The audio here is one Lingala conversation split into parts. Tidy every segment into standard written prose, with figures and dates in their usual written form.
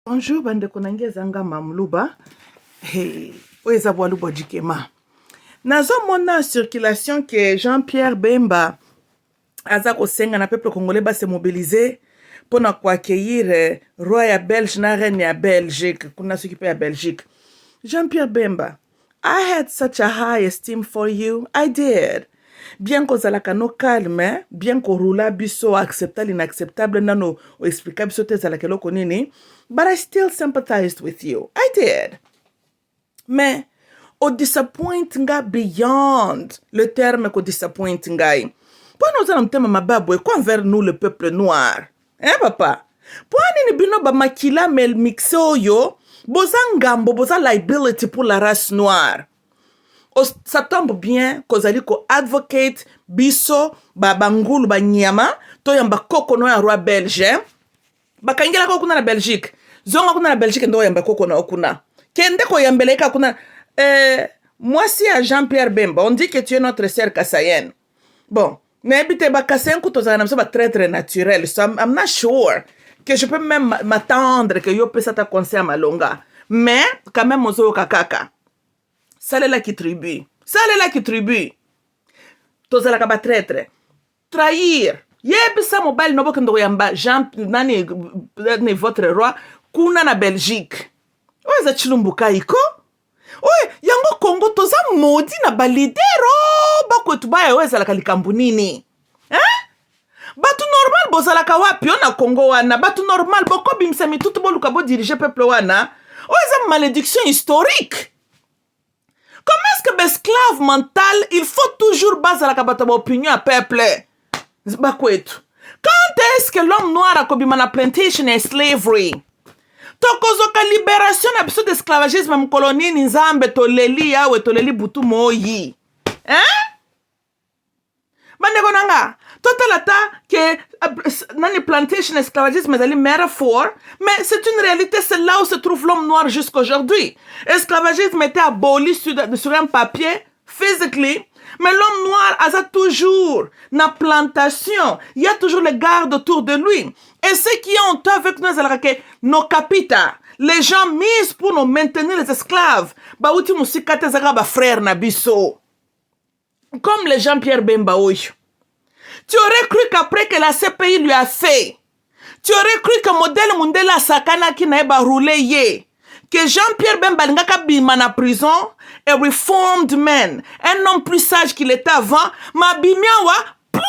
Bonjour, bande konange zanga mamluba. Hey, oeza bwaluba jikema. Nazo mona circulation que Jean-Pierre Bemba aza kosenga na peuple congolais ba se mobiliser pour na accueillir roi ya Belge na reine ya Belgique, kuna s'occuper ya Belgique. Jean-Pierre Bemba, I had such a high esteem for you. I did. Bien kozalaka no calme, bien korula biso accepta l'inacceptable nano o explica biso te zalaka eloko nini, but I still sympathized with you. I did. Mais o disappoint nga beyond le terme ko disappoint ngai. Pona ozala mtema mababu ko envers nous le peuple noir. Hein papa? Pona ni bino ba makila mel mixe oyo, boza ngambo, boza liability pour la race noire. Ça tombe bien kozali ko advocate biso babangulu banyama to yamba koko no ya roi belge bakangela ko kuna na Belgique zonga kuna na Belgique ndo yamba koko na okuna kende ko yambeleka kuna moi si à Jean-Pierre Bemba on dit que tu es notre sœur Kassayenne. Bon n'habite ba Kassayenne ko tozana na ba très très naturel, so I'm not sure que je peux même m'attendre que yo pesa ta conseil malonga, mais quand même ozo kakaka salela qui tribu. Salela qui tribu. Tozala kaba traître. Trahir. Yebisa mobile nobo kendo yamba Jean nani votre roi kuna na Belgique. Oza chilumbuka iko. Oye yango Congo toza modi na balidero bakwetu baya oza la kalikambu nini. Batu normal bozala ka wapi na Congo wana. Batu normal boko bimsa mitutu boluka bo diriger peuple wana. Oza malédiction historique. Comment est-ce que l'esclave mental, il faut toujours baser la kabata opinion à peuple? Quand est-ce que l'homme noir a commis la plantation et slavery? Tokozoka libération na d'esclavagisme mkoloni nzambe toleli yawe toleli butu moyi. Hein? Bandeko nanga, totalata que nani plantation esclavagisme est une métaphore, mais c'est une réalité, c'est là où se trouve l'homme noir jusqu'aujourd'hui. Esclavagisme était aboli sur un papier, physically, mais l'homme noir a toujours na plantation, il y a toujours les gardes autour de lui. Et ceux qui ont avec nous, c'est nos capitales, les gens misent pour nous maintenir les esclaves, bah outi musikate zagaba frère nabiso. Comme les Jean-Pierre Bemba oyo. Tu aurais cru qu'après que la CPI lui a fait, tu aurais cru que modèle Mundela Sakana qui n'a pas roulé yé, que Jean-Pierre Bemba n'ga bima na prison, a reformed man, un homme plus sage qu'il était avant, ma bimiawa plus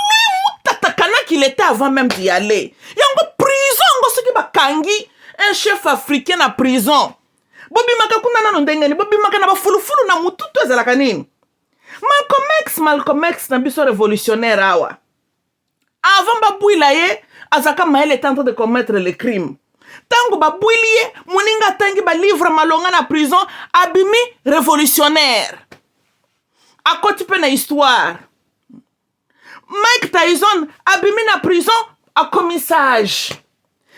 mutatakana qu'il était avant même d'y aller. Yango prison, ngo soki ba kangi, un chef africain na prison. Bobi maka kuna na ndengeni, bobi maka na ba fulufulu na mututu ezalaka nini. Malcolm X na biso révolutionnaire awa. Avant babouila ye, azaka mael est en train de commettre le crime. Tango babouili ye, muninga tangi ba livre malonga na prison, abimi révolutionnaire. A côté pe na histoire. Mike Tyson abimi na prison a commissage.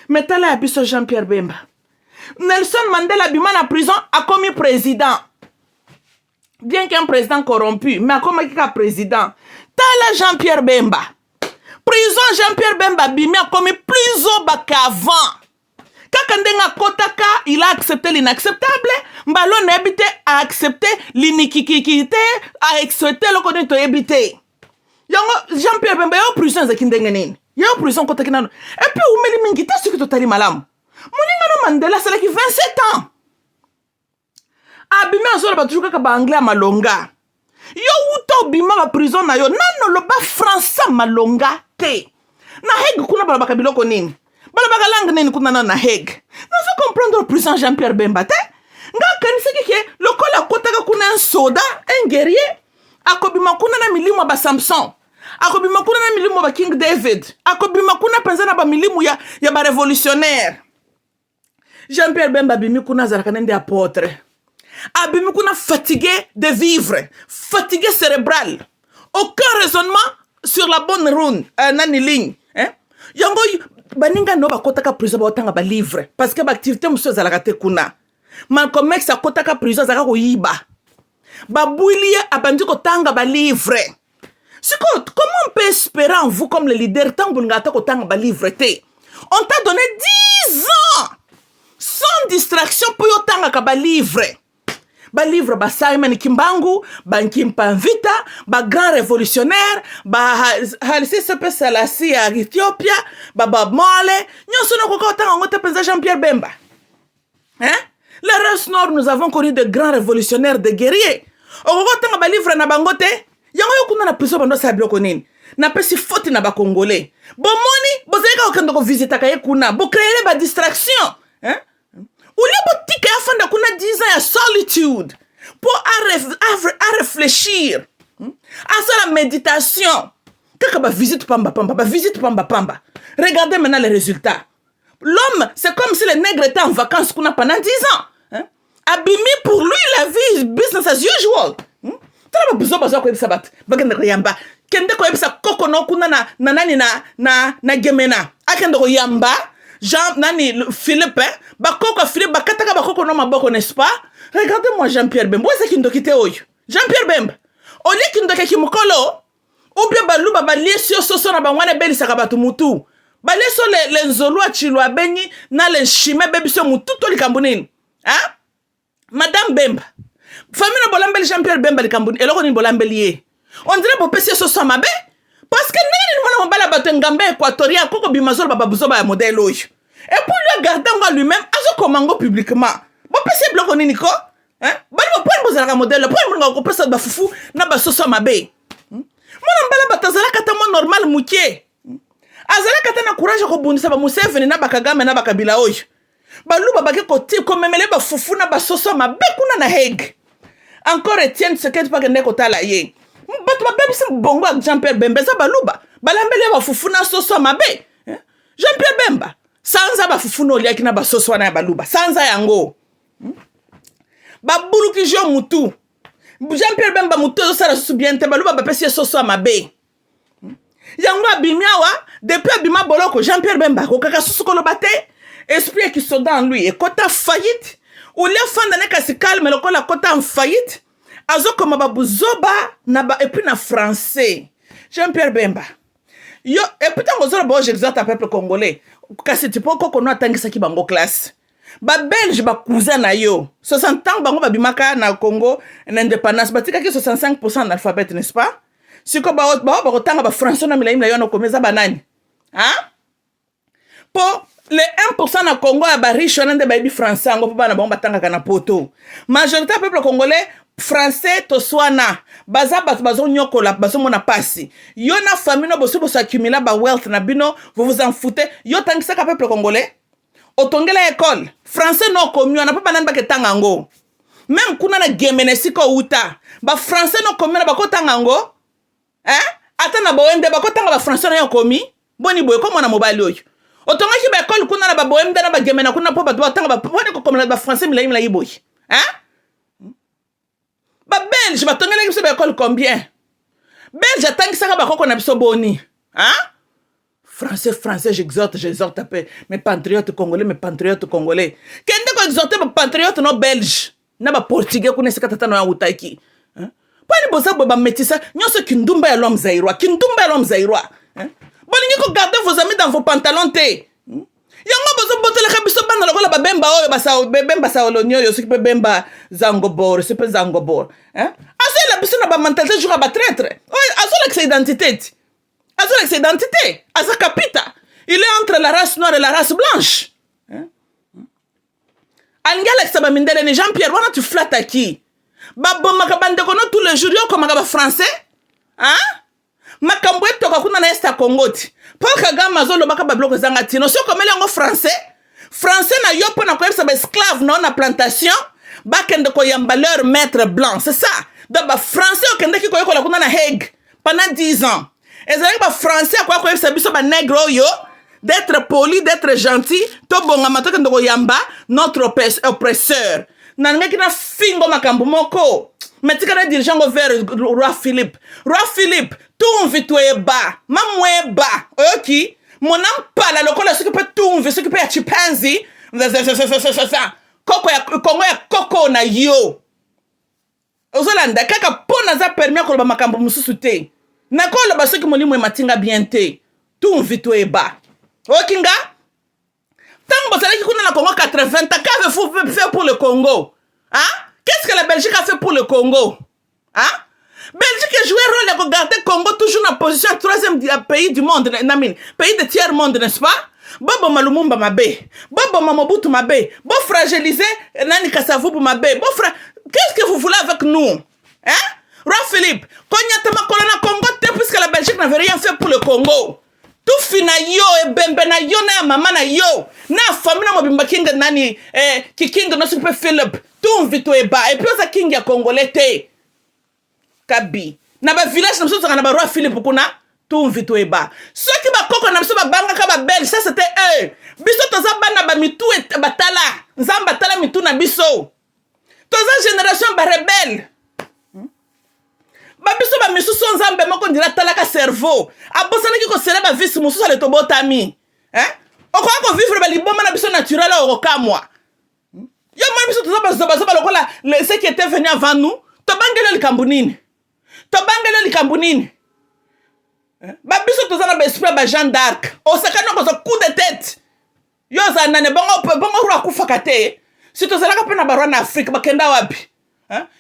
Metala abiso Jean-Pierre Bemba. Nelson Mandela abima na prison a commis président. Bien qu'un président corrompu, mais comme un président. Tala Jean-Pierre Bemba. Prison Jean-Pierre Bemba bimi a commis plus haut qu'avant. Kakandenga Kotaka, il a accepté l'inacceptable. Mbalo n'habité a accepté l'iniquité, a accepté le connaître habité. Jean-Pierre Bemba est en prison zakindengenin. Il est en prison Kotaka. Et puis où meli mingita ce que tu as dit malam. Moninga Mandela c'est là qui 27 ans. Abimi azola batujuka ka ba anglais malonga. Yo uto bima ba prison na yo nano lo ba français malonga te. Na Hague kuna bala bakabiloko nini? Bala bakalang nini kuna na Hague. Na zo comprendre prison Jean-Pierre Bemba te. Nga kanisa ke lokola kotaka kuna un soda, un guerrier. Akobima kuna na milimu ba Samson. Akobima kuna na milimu ba King David. Akobima kuna penza na ba milimu ya ba révolutionnaire. Jean-Pierre Bemba bimi kuna zalaka nende apôtre. Abimi kuna fatigué de vivre, fatigué cérébral, aucun raisonnement sur la bonne route, nani ligne. Yango baninga no bakotaka prison ba otanga ba livre parce que ba activité muso zalaka te kuna. Malcolm X akotaka prison zaka ko yiba. Ba bouilie abandi ko tanga ba livre. Comment on peut espérer en vous comme le leader tant que vous n'avez pas ko tanga ba livre te? On t'a donné 10 ans. sans distraction pour yotanga ba livre. Ba livre ba Simon Kimbangu, ba Nkimpa Mvita, ba grand révolutionnaire, ba Halisi Sepe Selassie à Ethiopia, ba Bob Marley, nyonso no koko otanga ngote penza Jean-Pierre Bemba. Hein? La race nord, nous avons connu de grands révolutionnaires, de guerriers. Okoko otanga ba livre na bangote, yango yokuna na prison bando sa biloko nini. Na pesi faute na ba congolais. Bomoni, bozeka okendo ko visiter kaye kuna, bo créer ba distraction. Hein? Ou les boutiques à fin de kuna 10 ans à solitude pour à réfléchir à la méditation. Quand on visite Pamba Pamba, visite Pamba Pamba. Regardez maintenant les résultats. L'homme, c'est comme si le nègre était en vacances qu'on a pendant 10 ans. Hein? Abîmé pour lui la vie, business as usual. T'as besoin de quoi ça bat. Baganda yamba. Kende ko yebisa koko no kuna na nani na gemena. Akende ko yamba. Jean nani Philippe bakoko Philippe bakataka bakoko no maboko n'est-ce pas? Regardez-moi Jean-Pierre Bemba. Où est-ce qu'il ndoki te oyo? Jean-Pierre Bemba. Au lieu qu'il ndoki kimukolo, ou bien baluba balie sio soso na bangwane beli sakabatu mutu. Balie so le nzolo achilwa benyi na le shime bebi so mutu to likambunini. Hein? Madame Bemba. Famille no bolambeli Jean-Pierre Bemba likambuni. Eloko ni bolambeli ye. On dirait bo pesi soso mabe. Parce que nani mwana mobala bato ngambe équatorien koko bimazolo bababuzoba ya modèle oyo. Et pour lui garder lui-même azo komango publiquement. Bo pesi bloko nini ko? Hein? Bali bo point bozala modèle, point mo ko pesa ba fufu na ba soso mabe. Mwana mbala batazala kata mo normal mukie. Azala kata na courage ko bundisa ba Museveni na bakagame na bakabila oyo. Balu babake ko ti ko memele ba fufu na ba soso mabe kuna na Hague. Encore Etienne Tshisekedi pa kende ko tala ye. Bato babebisi bongo ak Jean-Pierre Bemba za baluba balambele ba fufuna soso mabe. Jean-Pierre Bemba sanza ba fufuna oliaki na ba soso na baluba sanza yango babulu ki jo mutu Jean-Pierre Bemba mutu zo sala subiente baluba ba pesi soso mabe yango abimiawa depuis abima boloko Jean-Pierre Bemba ko kaka susu ko lobate esprit qui sont dans lui et kota faillite ou les fanda ne kasi calme le ko la kota en faillite. Azo koma babuzoba na ba et puis na français. Jean-Pierre Bemba. Yo et puis tango zo ba j'exhorte à peuple congolais. Kasi tipo koko no atangisa ki bango classe. Ba belge ba cousin na yo. 60 ans bango ba bimaka na Congo na indépendance batika ki 65% d'alphabet n'est-ce pas? Siko ba tanga ba français na milaim la yo no komeza banani. Hein? Po le 1% na Congo ya ba riche na nde ba bi français ngo po bana bango batanga kana poto. Majorité peuple congolais français to swana baza bazo nyokola bazo mona pasi yo na famille no boso s'accumuler ba wealth na bino vous en foutez yo tangisa ka peuple congolais otongela école français no commun na papa nan ba ketanga ngo même kuna na gemene siko uta ba français no commun na ba kotanga ngo hein ata na boende ba kotanga ba français na yo komi boni boy comme na mobile oyo otonga ki ba école kuna na ba boende na ba gemene kuna po ba do tanga ba boni ko comme ba français mila yiboy hein. Ba belge batongela kiso ba école combien? Belge atangisa ka bakoko na biso boni. Hein? Français, j'exhorte à paix. Mes patriotes congolais. Kende ko exhorter ba patriote no belge. Na ba portugais kuna sekatata no ya utaki. Hein? Pani boza ba métissa, nyonso kindumba ya l'homme zaïrois. Hein? Bolingi ko garder vos amis dans vos pantalons té. Yango bozo botela ka biso bana lokola ba Bemba oyo bemba sa olonyo yo sipe Bemba zangobor hein aso la biso na ba mentalité jour ba traître oyo aso la identité asa capita il est entre la race noire et la race blanche hein angela sa ba mindele ni Jean-Pierre wana tu flattes à qui ba bomba ka bande kono tous les jours yo comme ba français hein makambo etoka kuna na Est Congo ti Paul Kagame azolo baka babloko zanga tino so komele ngo français na yo pona ko yebisa ba esclave non na plantation bakende ko yamba leur maître blanc c'est ça donc ba français okende ki ko yokola kuna na Hague pendant 10 ans ezali ba français ko yebisa biso ba nègre yo d'être poli d'être gentil to bonga matoke ndoko yamba notre oppresseur nangaki na fingo makambo moko metika na dirigeant vers roi Philippe tout vitoeba mamweba oyoki monam pala lokola ce que peut tout ce que peut ya chimpanzee koko ya Kongo ya koko na yo ozolanda kaka pona za permis ko ba makambo mususu te nakolo ba soki molimo e matinga bien te tout vitoeba okinga tango bozalaki kuna na Congo 84 fait pour le Congo? Hein? Qu'est-ce que la Belgique a fait pour le Congo? Hein? Belgique a joué rôle de regarder Congo toujours en position 3e pays du monde, pays de tiers-monde, n'est-ce pas? Bobo Malumumba Mabe, Bobo Mamobutu Mabe, Bo fragiliser Nani Kasavubu Mabe, qu'est-ce que vous voulez avec nous? Hein? Roi Philippe, Konyatama Kolona Congo, puisque la Belgique n'avait rien fait pour le Congo. Tout fina yo, e bembe na yo, na mama na yo, na famille na mobimba king nani, ki king no super Philippe, tout vito e ba, et puis ça king ya Congolais te. Kabi. Na ba village na mso na ba Roi Philippe kuna, tout vito e ba. Ceux qui ba koko na mso ba banga ka ba belle, ça c'était eux. Biso toza bana ba mitu et batala, nzamba tala mitu na biso. Toza génération ba rebelle. Babiso ba misusu nzambe moko ndira talaka cerveau abosana ki ko sele ba visi mususu ale to botami okwa ko vivre ba liboma na biso naturel o kamwa yo mwana biso toza ba lokola ce qui était venu avant nous to bangelo likambunini babiso toza na ba esprit ba Jeanne d'Arc o sakana ko so coup de tête yo za nane bongo ro akufaka te si toza la ka pena ba roi na Afrique bakenda wapi?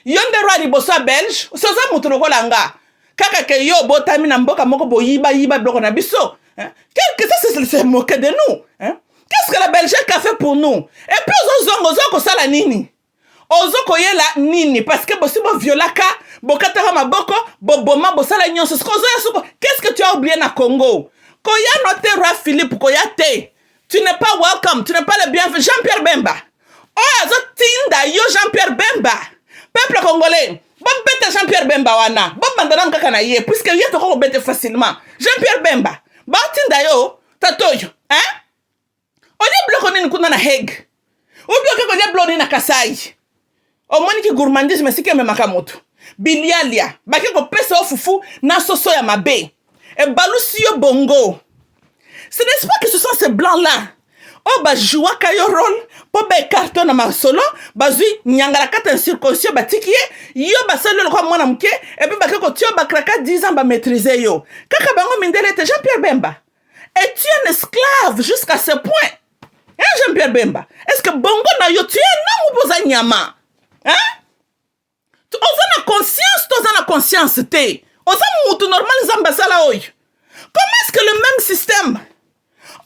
Yonde roi liboso belge soza mutu lokola nga kaka ke yo botami na mboka moko boyiba bloko na biso qu'est-ce que ça se moquer de nous qu'est-ce que la Belgique a fait pour nous et puis ozongo sala nini ozoko yela nini parce que bosi bo violaka bokataka maboko boboma bosala nyonso qu'est-ce que tu as oublié na Congo koya note roi Philippe koya te tu n'es pas welcome tu n'es pas le bienvenu Jean-Pierre Bemba azo tinda yo Jean-Pierre Bemba peuple congolais, bon bête Jean-Pierre Bemba wana, bon bandana kaka na ye, puisque ye to ko bête facilement. Jean-Pierre Bemba, ba tinda yo, tatoyo, Oye bloko nini kuna na Hague. Obi oke bloko nini na Kasai. O moni ki gourmandisme sike me makamoto. Bilialia, baki ko pesa ofufu na soso ya mabe. E balusi yo bongo. Ce n'est pas que ce sont ces blancs-là. Oh ba joua kayo rôle po ba carton na masolo bazui nyangala kata circoncision batikie yo ba selo ko mwana mke et puis ba ko tio ba kraka 10 ans ba maîtriser yo kaka bango mindele te Jean-Pierre Bemba et tu es un esclave jusqu'à ce point Jean-Pierre Bemba est-ce que bongo na yo tu es non ou boza nyama tu oza na conscience te oza mutu normal zamba sala oyo comment est-ce que le même système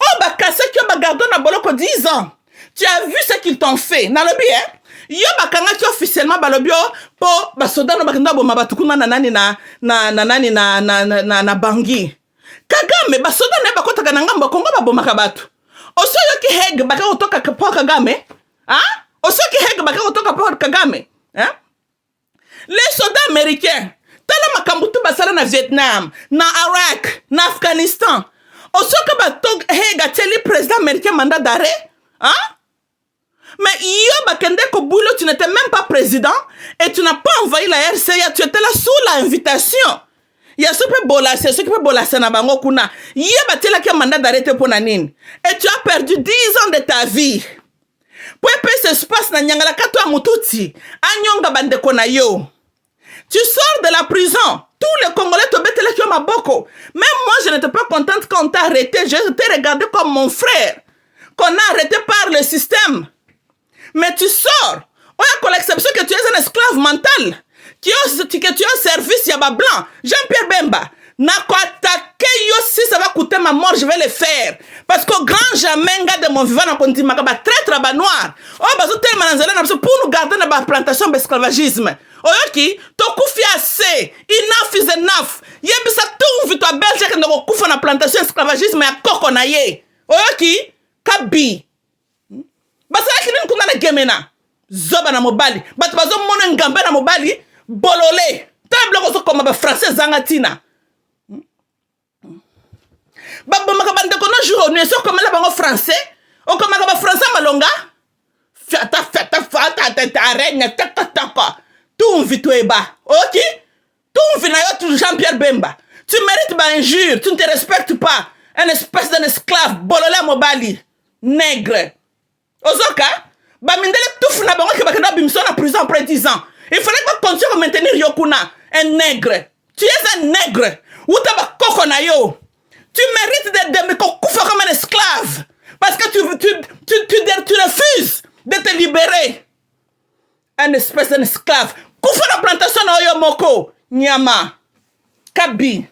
oh, bah, cassé que bah, gardons na boloko 10 ans. Tu as vu ce qu'ils t'ont fait. Dans le bien, yo bah, kanga qui officiellement bah, le bio, pour bah, soda no bah, kanda bo mabatukuna na nani na bangi. Kagame, bah, soda ne bah, kota kananga mba kongo bah, bo makabatu. Oso yo ki heg bah, otoka po Kagame. Oso ki heg bah, otoka po Kagame. Les soldats américains, tala makambutu basala na Vietnam, na Irak, na Afghanistan. Osoka batog hega teli président américain mandat d'arrêt mais yo bakende ko boulot tu n'étais même pas président et tu n'as pas envoyé la RCA tu étais là sous l'invitation ya super bola c'est ce qui peut bola na bango kuna yo batela ki mandat d'arrêt pour nanine et tu as perdu 10 ans de ta vie pour payer ce espace na nyangala katwa mututi anyonga bande kona yo tu sors de la prison. Tous les Congolais te bêtent les ma boko. Même moi, je n'étais pas contente quand on t'a arrêté. Je t'ai regardé comme mon frère. Qu'on a arrêté par le système. Mais tu sors. On a comme l'exception que tu es un esclave mental. Que tu es un service yaba blanc. Jean-Pierre Bemba. N'a quoi attaquer yo si ça va coûter ma mort, je vais le faire. Parce qu'au grand jamais, gars de mon vivant, on continue à traître à noir. Oh, bah, pour nous garder dans la plantation d'esclavagisme. Oyoki, to kufi assez. Enough is enough. Yebisa tout vite à Belgique no kufa na plantation esclavagisme ya koko na ye. Oyoki, kabi. Basa kini kuna na gemena. Zoba na mobali. Bat bazo mono ngambe na mobali. Bolole. Table ko so comme ba français zangatina. Babo makabande ko no jour ne so comme la bango français. O comme ba français malonga. Fata arena taka. Tout vite bas, ok? Tout vite Jean-Pierre Bemba. Tu mérites ma injure, tu ne te respectes pas. Un espèce d'un esclave, bololé mobali, nègre. Ozoka, ba mindele tout fina bango ke bakenda bimso na prison après 10 ans. Il fallait pas continuer à maintenir Yokuna, un nègre. Tu es un nègre. Ou ta koko na yo. Tu mérites de me kufa comme un esclave. Parce que tu refuses de te libérer. Un espèce d'un esclave. Koufa la plantation na oyo moko. Nyama. Kabi.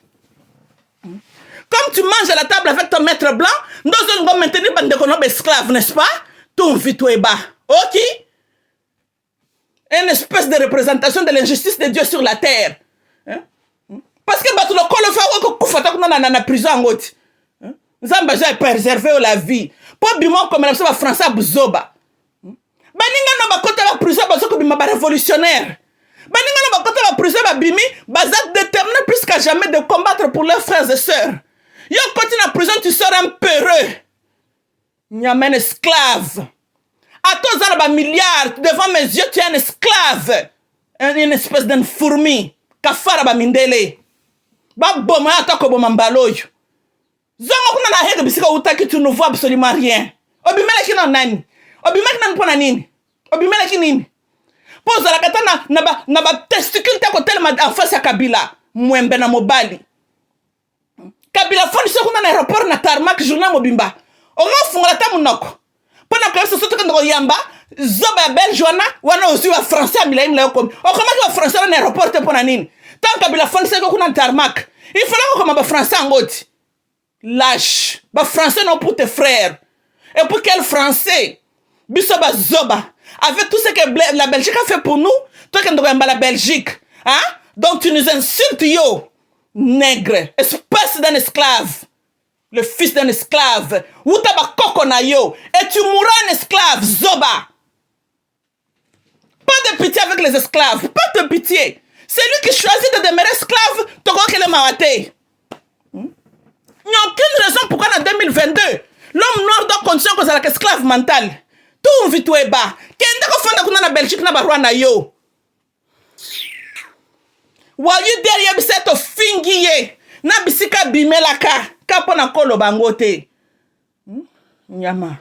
Comme tu manges à la table avec ton maître blanc, nous allons maintenir un esclave, n'est-ce pas? Ton vitoeba. Ok? Une espèce de représentation de l'injustice de Dieu sur la terre. Hein? Parce que tu le colles fa koufa ta kuna na prison ngoti. Nzamba ja préserver la vie. Pour bimon comme la français buzoba. Baninga no bakota la prison bazoko bima ba révolutionnaire. Baninga no bakota la prison ba bimi bazak déterminé plus qu'à jamais de combattre pour leurs frères et sœurs. Yo continue en prison tu seras un peureux. Nyamen esclave. À tous les milliards devant mes yeux tu es un esclave. Une espèce d'une fourmi. Kafara ba mindele. Ba boma atako boma mbaloyo. Zongo kuna na hege bisika utaki tu ne vois absolument rien. Obimela kina nani? Obimela kina mpona nini? Obimela kina nini? Poza la katana na ba testicule ta ko tellement en face ya Kabila. Mwembe na mobali. Kabila foni so kuna na aéroport na tarmac journal mobimba. Onga fungola ta munoko. Pona ko so to ko yamba zoba ya belge wana aussi wa français amila imla ko. Okomaki wa français na aéroport te pona nini? Tant Kabila foni so kuna tarmac. Il fallait ko ba français ngoti. Lâche. Ba français non pour tes frères. Et pour quel français? Bisoba zoba. Avec tout ce que la Belgique a fait pour nous, toi qui n'as pas la Belgique, hein? Donc tu nous insultes, yo, nègre, espèce d'un esclave, le fils d'un esclave, ou t'as kokona yo, et tu mourras un esclave, zoba. Pas de pitié avec les esclaves, pas de pitié. C'est lui qui choisit de demeurer esclave, tu crois qu'il est maraté. Il n'y a aucune raison pourquoi en 2022, l'homme noir doit continuer comme ça, esclave mental. Tout vite ou bas. Kende ko fanda kuna na Belgique na barwa na yo. While you there you set to fingiye. Na bisika bimelaka. Kapo na kolo bangote. Nyama.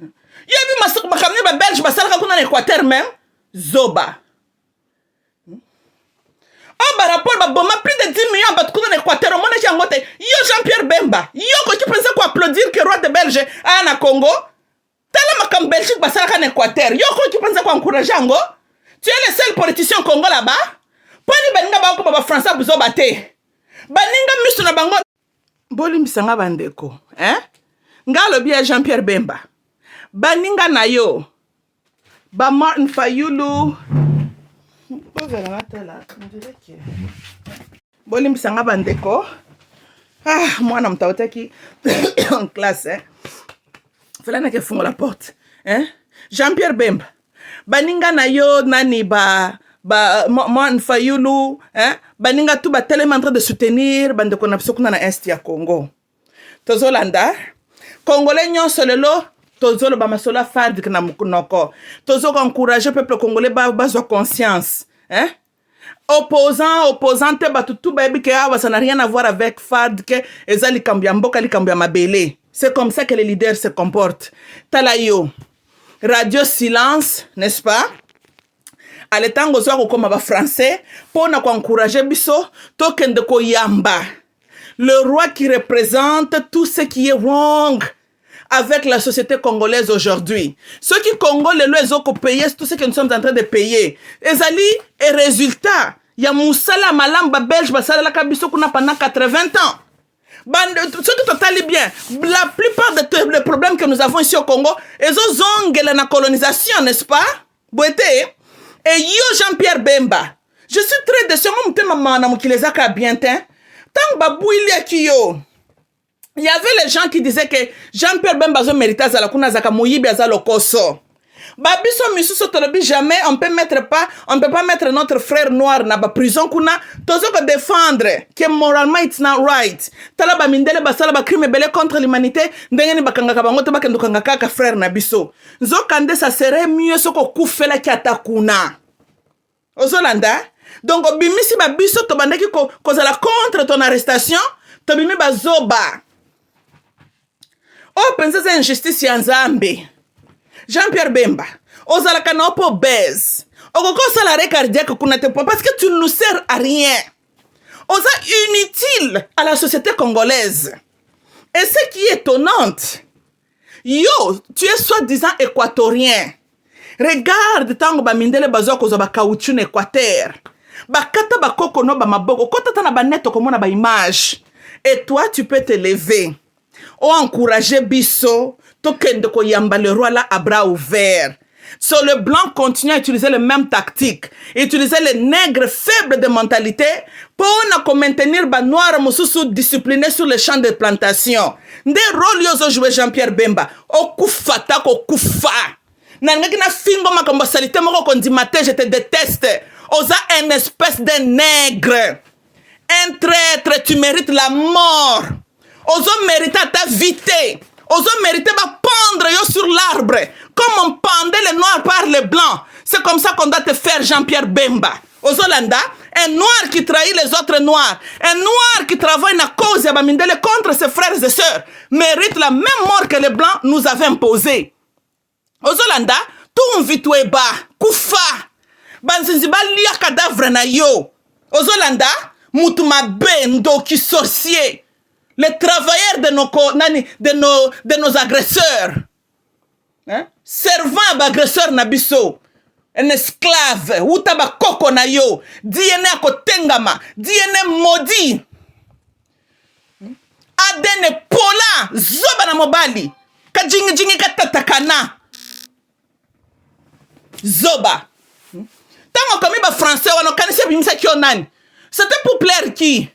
Yebi makamni ba Belge basalaka kuna na Équateur même. Zoba. Oh, par rapport à Boma, plus de 10 millions de Équateur, au monde est yo Jean-Pierre Bemba. Yo, quand tu pensais quoi applaudir que roi de Belge a na Congo? Tala makam Belgique basala en Équateur. Yo ko tu penses quoi encourager ngo? Tu es le seul politicien Congo là-bas? Poni baninga ba ko ba français buzo baté. Baninga misu na bango. Boli misanga bandeko, hein? Ngalo bien Jean-Pierre Bemba. Baninga na yo. Ba Martin Fayulu. Boli misanga bandeko. Ah, mwana mtaotaki en classe, hein? Fallait que fongo la porte, hein? Jean-Pierre Bemba. Baninga na yo nani moi Fayulu, hein? Baninga tout ba tellement en train de soutenir bande ko na sokuna na est ya Congo. Tozolanda Congolais nyonso lelo tozolo ba masola fard na mukunoko. Tozo encourager peuple congolais ba zo conscience, hein? Opposante batutu ba bi ke awa ça n'a rien à voir avec fard que ezali kambia mboka li kambia mabele. C'est comme ça que les leaders se comportent. Talayo, radio silence, n'est-ce pas? À l'état où on comme français, pour nous encourager biso, token de koyamba. Le roi qui représente tout ce qui est wrong avec la société congolaise aujourd'hui. Ceux qui congolais les ont payé tout ce que nous sommes en train de payer. Ezali et résultat, il y a Moussala Malamba belge basala la kabiso kuna pendant 80 ans. Ce qui totalement bien, la plupart des problèmes que nous avons ici au Congo, ils ont la colonisation, n'est-ce pas? Et yo Jean-Pierre Bemba, je suis très déçu, moi, qui les a bien teint. Tant que il y avait les gens qui disaient que Jean-Pierre Bemba méritait la kuna zaka moyibi azalo koso. Babiso misu tolobi jamais on peut pas mettre notre frère noir na ba prison kuna tozo ko défendre que moralement it's not right. Tala ba mindele basala ba crime belé contre l'humanité ndengeni bakanga ka bango to bakendo kanga kaka frère na biso. Nzokande ça serait mieux soko kufela ki atakuna. Ozolanda donc obimisi ba biso to bandeki ko kozala contre ton arrestation to bimi bazoba. Oh penser c'est injustice ya Nzambe. Jean-Pierre Bemba, ozalaka na opo obèse. Okoko salarié cardiaque kunate parce que tu ne nous sers à rien. Oza inutile à la société congolaise. Et ce qui est étonnant, yo, tu es soi-disant équatorien. regarde tango bamindele bazwa kozwa bakauchu na Équateur bakata bakoko no bamaboko kotata na baneto komona baimage et toi tu peux te lever encourager biso tokende koyamba le roi là à bras ouverts. So le blanc continue à utiliser les mêmes tactiques, utiliser les nègres faibles de mentalité pour maintenir les noirs mosusu disciplinés sur les champs de plantation. Nde rôle yozo joué Jean-Pierre Bemba okufa tako kufa nangaki na fingo makambo salité moko kondimate je te déteste oza une espèce de nègre un traître tu mérites la mort ozo mérite ta vité ozo mérite ba pendre yo sur l'arbre comme on pendait les noirs par les blancs. C'est comme ça qu'on doit te faire Jean-Pierre Bemba ozolanda un noir qui trahit les autres noirs, un noir qui travaille na cause ya bamindele contre ses frères et sœurs mérite la même mort que les blancs nous avaient imposé. Ozolanda tumvitweba kufa banzinzi balia cadavre na yo ozolanda mutu mabe ndoki sorcier les travailleurs de nos agresseurs, hein? Servant d'agresseur nabiso, un esclave, utaba koko na yo, DNA akotengama, DNA maudit, adene pola, zoba na mobali, kajingi katatakana, zoba. Tango komi ba français wano kanise bimisa kyo nani, c'était pour plaire qui?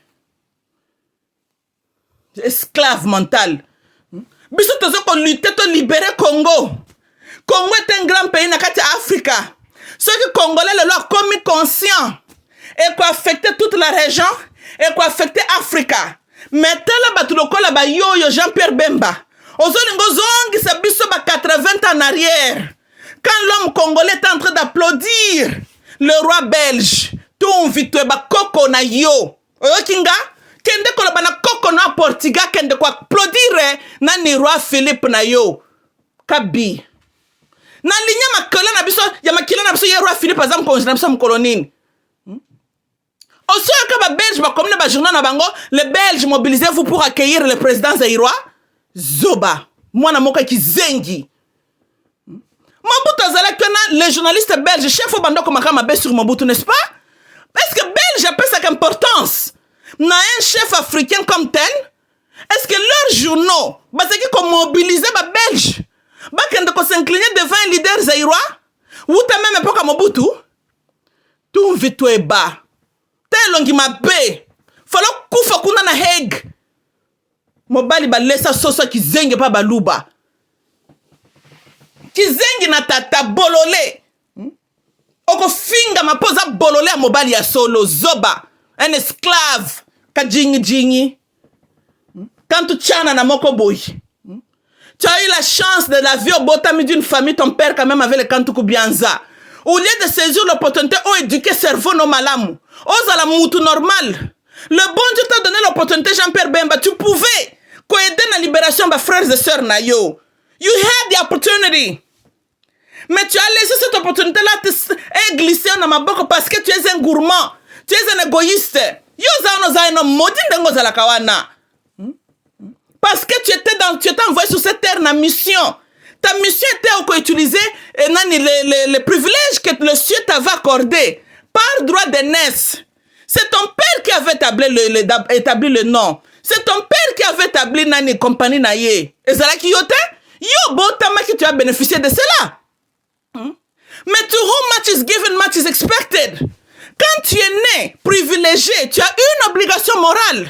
Esclave mental. Biso tozo ko lutter to libérer Congo. Congo est un grand pays na kati Africa. Ceux qui congolais le leur commis conscient et quoi affecter toute la région et quoi affecter Africa. Maintenant la batuloko la ba yo Jean-Pierre Bemba. Ozolingo zongi sa biso ba 80 ans en arrière. Quand l'homme congolais est en train d'applaudir le roi belge, tout vite ba koko na yo. Oyokinga kende ko bana koko na Portugal kende ko applaudir na ni roi Philippe na yo. Kabi. Na linya makala na biso ya makila na biso ya roi Philippe azam konjina biso mkolonine. Aussi que ba belge ba comme ba journal na bango, les belges mobilisez-vous pour accueillir le président zaïrois Zoba. Mwana moka ki zengi. Mobutu azala kana les journalistes belges chef au bando comme makama be sur Mobutu, n'est-ce pas? Est-ce que belge a sa importance? Na un chef africain comme tel? Est-ce que leurs journaux ba qui comme mobiliser ba belge? Ba kende ko s'incliner devant un leader zaïrois? Ou ta même époque à Mobutu? Tout vitu eba. Telongi mabe. Falo kufa kuna na Hague. Mobali ba lesa soso ki zenge pa baluba. Ki zengi na tata bolole. Oko finga mapoza bolole a mobali ya solo zoba. Un esclave. Ka jingi jingi. Quand tu tiens na moko boy. Tu as eu la chance de la vie au botami d'une famille, ton père quand même avait le Kantuku Bianza. Au lieu de saisir l'opportunité, on éduqué cerveau no malamu. Oza la moutou normal. Le bon Dieu t'a donné l'opportunité, Jean-Pierre Bemba. Tu pouvais aider la libération de frères et sœurs na yo. You had the opportunity. Mais tu as laissé cette opportunité-là te glisser dans ma bouche parce que tu es un gourmand. Tu es un égoïste. Yo za no maudit ndengo za la kawana. Parce que tu étais envoyé sur cette terre na mission. Ta mission était à utiliser les privilèges que le ciel t'avait accordés par droit d'aînesse. C'est ton père qui avait établi le nom. C'est ton père qui avait établi nani compagnie naye. Et ça là qui yote? Yo botama que tu as bénéficié de cela. Mais to whom much is given, much is expected. Quand tu es né privilégié, tu as une obligation morale.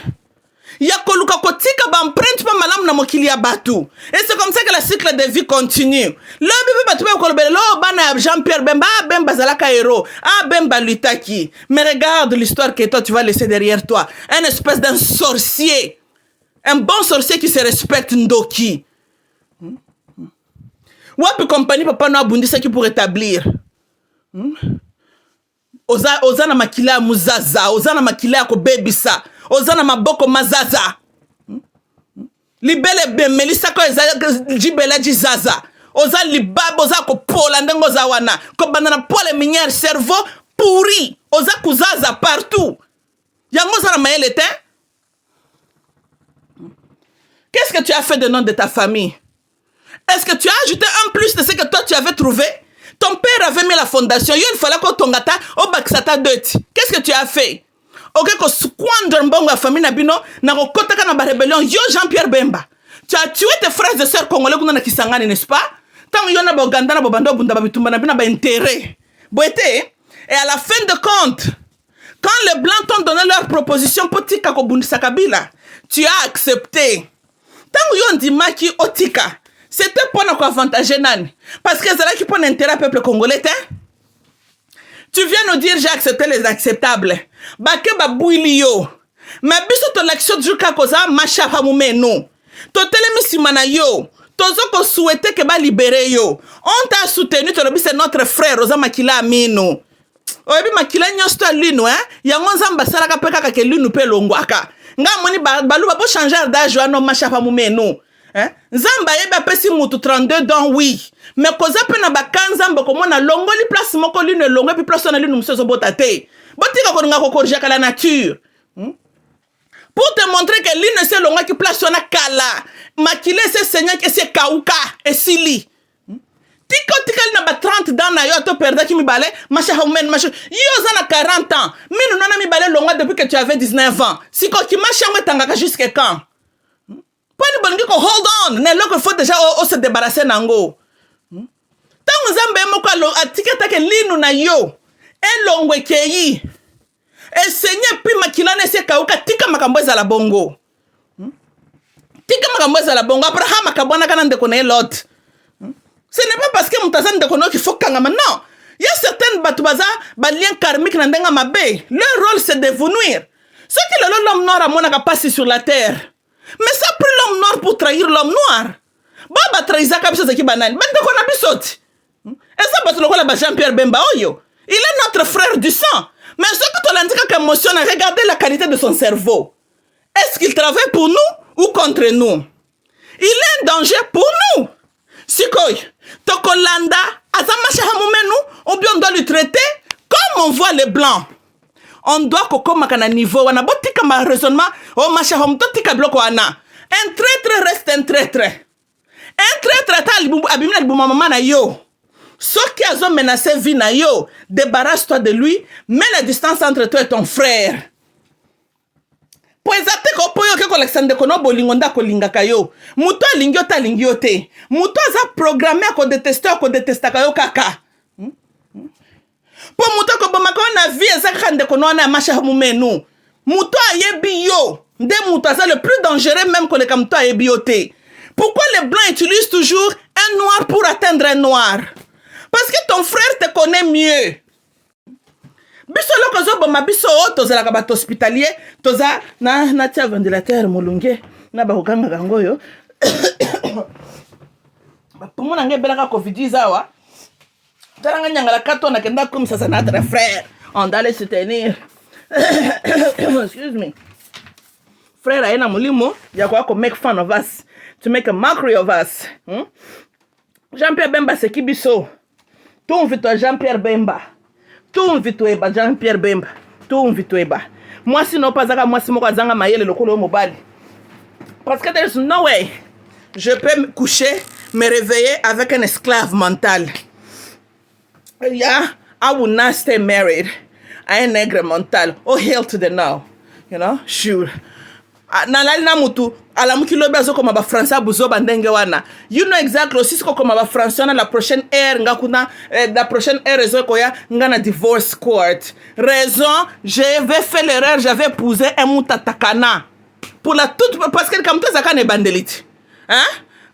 Yakoluka kotika ba empreinte pa malam na mokili ya batu. Et c'est comme ça que le cycle de vie continue. Le bébé batu ba kolobele lo bana Jean-Pierre Bemba, Bemba zalaka héros, Bemba lutaki. Mais regarde l'histoire que toi tu vas laisser derrière toi. Un espèce d'un sorcier. Un bon sorcier qui se respecte ndoki. Wapi compagnie papa no abundisa qui pour établir. Oza na makila muzaza, oza na makila ko bebisa. Ozana maboko mazaza. Libele be melisa ko jibela jizaza. Oza libabo oza ko pola ndengo za wana. Ko banana pole minière cerveau pourri. Oza kuzaza partout. Yango za na mayele te. Qu'est-ce que tu as fait de nom de ta famille? Est-ce que tu as ajouté un plus de ce que toi tu avais trouvé? Ton père avait mis la fondation, il fallait que tongata au baksata dot. Qu'est-ce que tu as fait? Ok, ko squander mbongo la famille nabino, na ko kota na ba rébellion, yo Jean-Pierre Bemba. Tu as tué tes frères et sœurs congolais kuna na Kisangani, n'est-ce pas? Tant yo na ba Uganda na ba bando bunda ba bitumba na bina ba intérêt. Boité, et à la fin de compte, quand les blancs t'ont donné leur proposition pour tika ko bundisa Kabila, tu as accepté. Tant yo ndimaki otika, c'était pour nous avantager nani, parce que c'est là qui prend intérêt au peuple congolais, hein? Tu viens nous dire j'ai accepté les acceptables. Bake babouili yo. Mais biso to l'action du kakoza macha hamumeno. To telemi simana yo. Tozo ko souhaité que ba libérer yo. On t'a soutenu, to lobi c'est notre frère Rosa Makila Amino. Oyebi Makila nyosto lino hein. Yango nzamba salaka peka ka ke lino pe longwaka. Nga moni balu ba bo changer d'âge no macha hamumeno. Hein? Nzamba yeba pesi mutu 32 dons oui. Mais koza pe na bakanza mboko mona longoli place moko lino longo puis place na lino msezo botate. Botika ko nga ko corriger la nature. Pour te montrer que lino se longo qui place na kala. Makile se seigneur que se kauka et sili. Tika na ba 30 dans na yo to perda ki mi balé macha homen macha yo za na 40 ans. Minu nana mi balé longo depuis que tu avais 19 ans. Siko ki macha ngotanga jusqu'à quand? Hold on, ne loko faut déjà se débarrasser nango. Tant nzambe moko atiketa ke linu na yo, elongwe keyi. E seigneur pi makila ne se kauka tika makambo za la bongo. Tika makambo za la bongo Abraham akabona kana ndeko na Lot. Ce n'est pas parce que mutazan ndeko no qu'il faut kangama non. Il y a certaines batubaza ba lien karmique na ndenga mabe. Leur rôle c'est de vous nuire. Ce que l'homme noir a monaka passé sur la terre. Mais ça a pris l'homme noir pour trahir l'homme noir. Baba trahisa kabisa zaki banani. Bande ko na bisoti. Et ça parce que la Jean-Pierre Bemba oyo. Il est notre frère du sang. Mais ce que tu l'indiques qu'émotion, regardez la qualité de son cerveau. Est-ce qu'il travaille pour nous ou contre nous? Il est un danger pour nous. Sikoy, Tokolanda, Azamacha Hamumenu, ou bien on doit le traiter comme on voit les blancs. On doit kokomaka na niveau wana botika ma raisonnement o macha homto tika bloko wana. Un traître reste un traître. Un traître ta abimina libuma mama na yo. Ceux qui ont menacé vie na yo, débarrasse-toi de lui, mets la distance entre toi et ton frère. Poezate ko poyo ke Alexandre kono bolingonda ko lingaka yo. Muto lingyo ta lingyo te. Muto za programmer ko détester ka yo kaka. Po muto ko bomaka na vie ezaka ndeko no na macha mumenu. Muto ayebi yo. Nde muto ça le plus dangereux même que le kamto ayebi yo te. Pourquoi les blancs utilisent toujours un noir pour atteindre un noir? Parce que ton frère te connaît mieux. Biso loko boma biso toza la kabato hospitalier, toza na tia ventilateur molunge na ba kokanga kango yo. Ba pomo na ngebela ka covid zawa. Taranga nyangala kato na kenda comme ça notre frère. On doit les soutenir. Excuse me. Frère aina mulimo ya kwa make fun of us, to make a mockery of us. Jean-Pierre Bemba c'est kibiso. Tout vite Jean-Pierre Bemba. Tout vite Jean-Pierre Bemba. Tout vite moi si non pas zaka moi si moko zanga mayele lokolo mobali. Parce que there's no way je peux me coucher, me réveiller avec un esclave mental. Yeah, I will not stay married à un nègre mental. Oh, hell to the no. You know, sure. Nalali na mutu, ala mukilo bezo koma ba Français buzo bandenge wana. You know exactly aussi ko koma ba Français na la prochaine ère ngakuna la prochaine ère rezo koya ngana divorce court. Raison, je vais faire l'erreur, j'avais épousé un mutatakana. Pour la toute parce que comme toi zakane bandelite. Hein?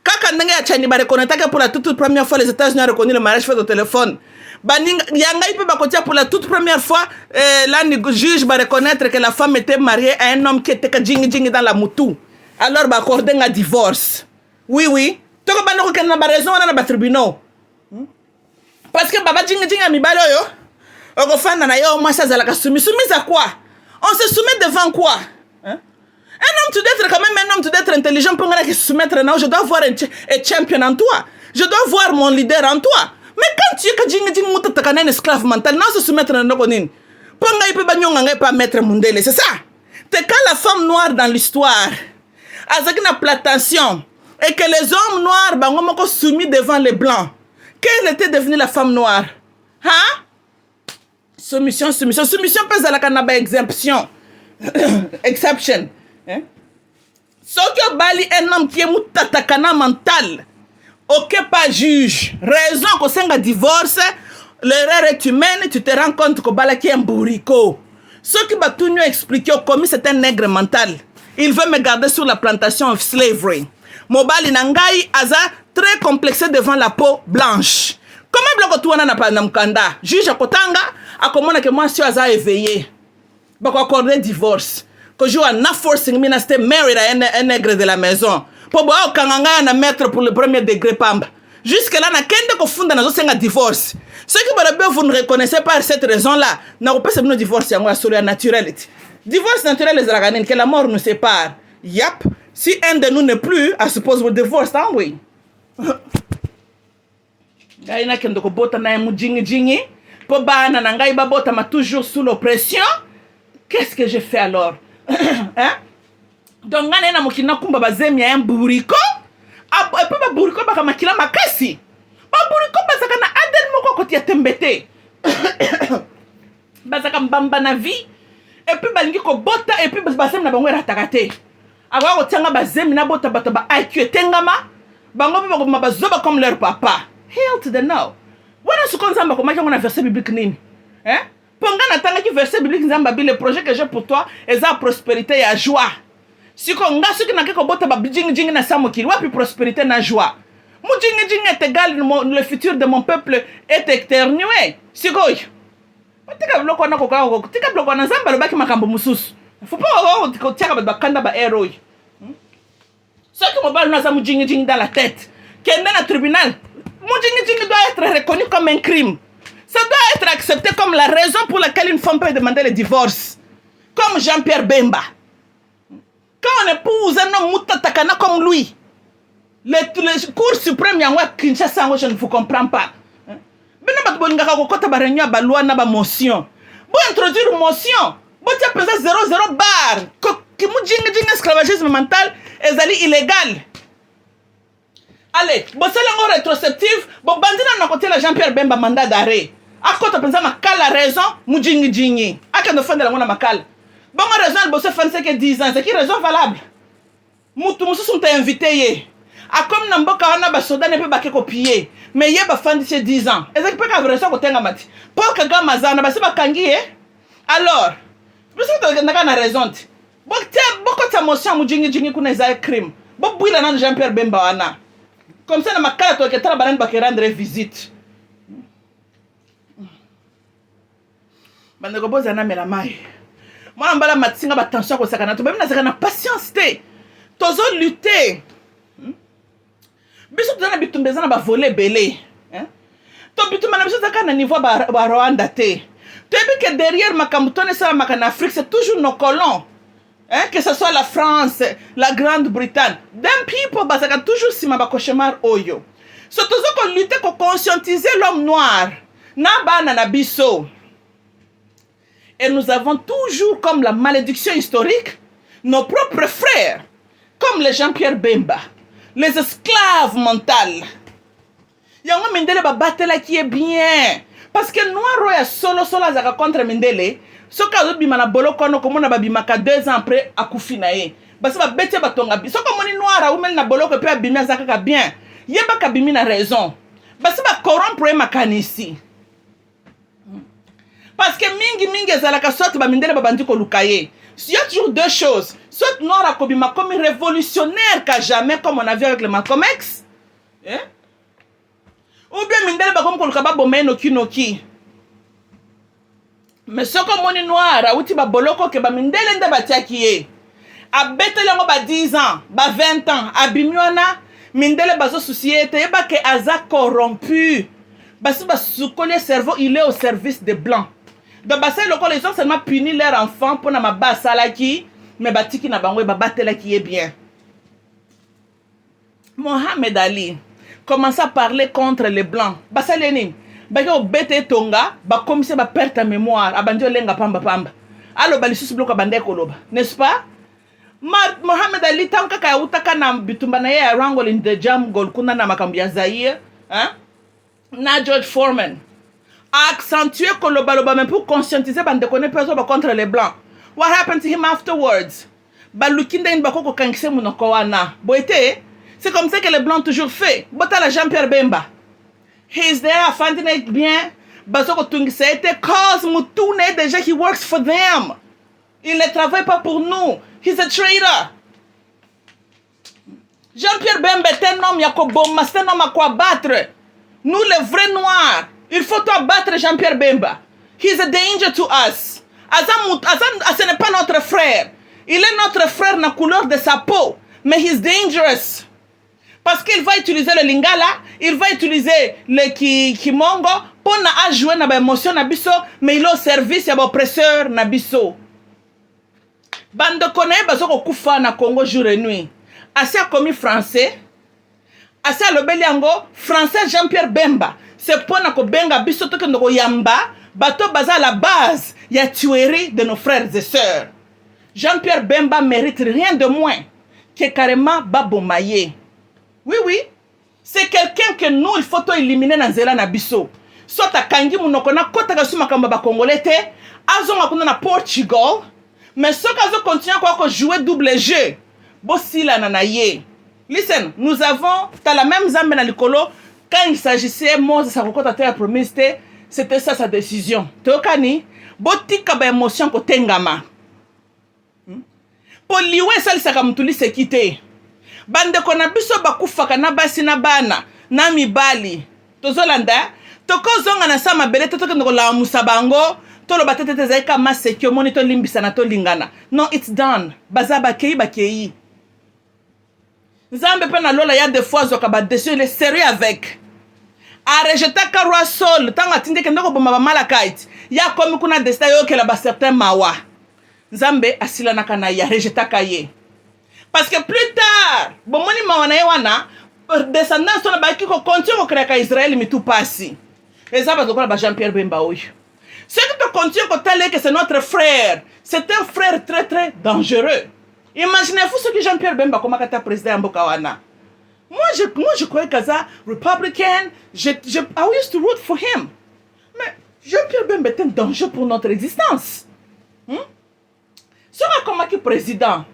Kaka ndenge ya chani ba reconnaître que pour la toute première fois les États-Unis ont reconnu le mariage fait au téléphone. Yanga il peut pas pour la toute première fois là le juge va reconnaître que la femme était mariée à un homme qui était djingi dans la moutou. Alors va accorder un divorce. Oui. Tu comprends que quand on a raison on a ba tribunal. Parce que baba djingi a mi balo yo. On fana na yo moi ça za la soumise à quoi? On se soumet devant quoi? Hein? Un homme tu dois être quand même un homme tu dois être intelligent pour se soumettre non, je dois voir un champion en toi. Je dois voir mon leader en toi. Mais quand tu es un esclave mental, non se soumettre à nos pas mettre Mundele, c'est ça. C'est quand la femme noire dans l'histoire a une plantation et que les hommes noirs sont soumis devant les blancs. Quelle était devenue la femme noire? hein? Soumission peut zalaka na ba exemption. Exception. Hein? Soki bali un homme qui est mutatakana mental. Ok, pas juge. Raison qu'on s'enga divorce, l'erreur est humaine, tu te rends compte que bala qui est un bourrico. Ce qui va tout nous expliquer comme c'est un nègre mental. Il veut me garder sur la plantation of slavery. Mobali nangai aza très complexé devant la peau blanche. Comment bloco tuana na pa na mkanda? Juge kotanga akomona que moi si aza éveillé. Bako accorder divorce. Que je na forcing me na stay married à un nègre de la maison. Pour boire kanganga na mettre pour le premier degré pamba. Jusque là na kende ko funda na zo senga divorce. Ceux qui vous ne reconnaissez pas cette raison là, n'a pas ce divorce yango sur la naturalité. Divorce naturel les araganines que la mort nous sépare. Yap, si un de nous n'est plus, à suppose vous divorce hein oui. Gaina kende ko bota na mujingi jingi, po bana na ngai ba bota ma toujours sous l'oppression. Qu'est-ce que je fais alors? Hein? Donc ngane na mukina kumba bazemi ya mburiko. Et puis ba buriko ba makila makasi. Ba buriko bazaka na adel moko koti ya tembete. Bazaka mbamba na vie. Et puis balingi ko bota et puis bazemi na bango ratakate. Agwa ko tanga bazemi na bota bata ba IQ tengama. Bango ba ko mabazoba comme leur papa. Hell to the no. Wana sukonza mba ko maki ngona verset biblique nini? Hein? Ponga na tanga ki verset biblique nzamba bi le projet que j'ai pour toi est la prospérité et la joie. Si on a ce qui n'a qu'à botter jing na samokil, wapi prospérité na joie. Mon jing est égal, le futur de mon peuple est éternué. Si goy. Tika bloko na kokao, tika bloko na zamba le baki makambo musus. Faut pas avoir que tika ba kanda ba héros. Ce qui me parle na sa jing dans la tête. Qui est dans le tribunal. Mon jing doit être reconnu comme un crime. Ça doit être accepté comme la raison pour laquelle une femme peut demander le divorce. Comme Jean-Pierre Bemba. Quand on épouse un homme mutatakana comme lui, le cours suprême yangwa Kinshasa, je ne vous comprends pas. Bena bat bonga ko kota barenyo ba loi na ba motion. Bo introduire motion, bo tia pesa 00 bar. Ko ki mu jinga esclavagisme mental ezali illégal. Allez, bo sala ngo rétrospective, bo bandina na côté la Jean-Pierre Bemba mandat d'arrêt. Akota pensa makala raison mu jingi. Aka no fanda la ngona makala. Bon, ma raison, elle bosse faire que 10 ans. C'est qui raison valable? Moutou sont invités. A comme Namboka, on a basoda ne peut pas copier. Mais il y a pas de ces 10 ans. Est-ce que peut avoir raison côté Ngamati? Pour que Gamazana, bah c'est pas Kangi, alors, vous savez que n'a raison. Beaucoup de motion, Moudjingi kuna za crime. Bon, bouilla nan Jean-Pierre Bemba ana. Comme ça, na makala toi que travaille ba rendre visite. Bande ko boza na mela mai. Moi, je suis attention à ce que je suis patience. Tozo lutter. Biso tozana bitumbe zana ba voler belé. Hein? To bitumba na biso zakana niveau ba Rwanda te. Tu sais que derrière makamutone ça en Afrique c'est toujours nos colons. Hein? Que ce soit la France, la Grande-Bretagne. Them people basaka toujours si ma ba cauchemar oyo. So tozo ko lutter ko conscientiser l'homme noir. Na bana na biso. Et nous avons toujours comme la malédiction historique nos propres frères, comme les Jean-Pierre Bemba, les esclaves mentaux. Yango Mindele ba batela qui est bien. Parce que noir roya solo zaka contre Mindele, soka zo bima na bolo kono komona ba bima ka 2 ans après akufina ye. Basi ba bete batonga bi. Soka moni noir ou mel na bolo ko pe abima zaka ka bien. Yeba ka bimi na raison. Basi ba corrompre makanisi. Parce que mingi ezalaka soit ba mindele ba bandi ko lukaye. Il y a toujours deux choses. Soit noir a kobima comme révolutionnaire qu'à jamais comme on a vu avec le Malcolm X. Hein? Ou bien mindele ba comme ko lukaba bomé noki. Mais ce comme on est noir a outi ba boloko ke ba mindele nde batiaki ye. A betele ngo ba 10 ans, ba 20 ans, abimiona mindele bazo société ba ke aza corrompu. Basi ba soukole cerveau, il est au service des blancs. Donc basi les gens seulement punir leurs enfants pour na maba salaki, mais batiki na bango ba batela qui est bien. Mohamed Ali commence à parler contre les blancs. Basa lenin, ba ko bete tonga, ba commissaire ba perte ta mémoire, abandi lenga pamba. Allo balisus bloka bande koloba, n'est-ce pas? Mohamed Ali tanka ka utaka na bitumba na ya Wrangell in the jam gol kuna na makambi ya Zaire, hein? Na George Foreman. accentué kolobaloba même pour conscientiser bande connaît personne contre les blancs. What happened to him afterwards? Balukinda in bakoko kankise munoko wana. Boite, c'est comme ça que les blancs toujours fait. Bota la Jean-Pierre Bemba. He's there, afandine bien. Bazoko tungise ete cause mutune déjà he works for them. Il ne travaille pas pour nous. He's a traitor. Jean-Pierre Bemba est un homme yakoboma, c'est un homme à quoi battre. Nous les vrais noirs, il faut abattre Jean-Pierre Bemba. He's a danger to us. Ce n'est pas notre frère. Il est notre frère dans la couleur de sa peau. Mais he's dangerous. Parce qu'il va utiliser le lingala, il va utiliser le kimongo pour jouer dans l'émotion nabiso, mais il est au service de l'oppresseur nabiso. Bande connaît bazoko kufa na Congo jour et nuit. Assez a commis français. Assez a lobeliango français Jean-Pierre Bemba. C'est pour na ko benga biso to kendo ko yamba, bato baza la base ya tuerie de nos frères et sœurs. Jean-Pierre Bemba mérite rien de moins que carrément Babomaye. Oui, oui. C'est quelqu'un que nous, il faut éliminer dans Zéla Nabiso. Soit à Kangi Mounokona, Kota Gasuma Kamba Congolais, Azon Akuna na Portugal, mais ceux qui continuent à jouer double jeu, Bossila Nanaye. Listen, nous avons, t'as la même zambe dans l'écolo, quand il s'agissait, Moses Sakokota Terre Promise, c'était ça sa décision. Teokani, Botika ba émotion ko tengama. Poliwe sali sakamutuli sekite. Bande kona biso bakufaka na basi na bana na mibali tozolanda tokozonga na sama bele totoke ndoko la musabango tolo batete zaika masekyo monito limbisa na to lingana. No, it's done. Bazaba kei bakei. Nzambe pe na lola ya des fois zoka ba décision il est sérieux avec. A rejeter karwa sol tanga tinde ke ndoko bomba malakite. Ya komi kuna destin yo ke la ba certain mawa. Nzambe asila na kana ya rejeter kaye. Parce que plus tard, bon moni mawana wana descendance on ba kiko continue ko créer Israël mi tout passi. Et ça va donc ba Jean-Pierre Bemba oyo. Ce qui te continue ko tale que c'est notre frère. C'est un frère très très dangereux. Imaginez-vous ce que Jean-Pierre Bemba comme kata président mboka wana. Moi je croyais que ça Republican, I used to root for him. Mais Jean-Pierre Bemba est un danger pour notre existence. Sera comme qui président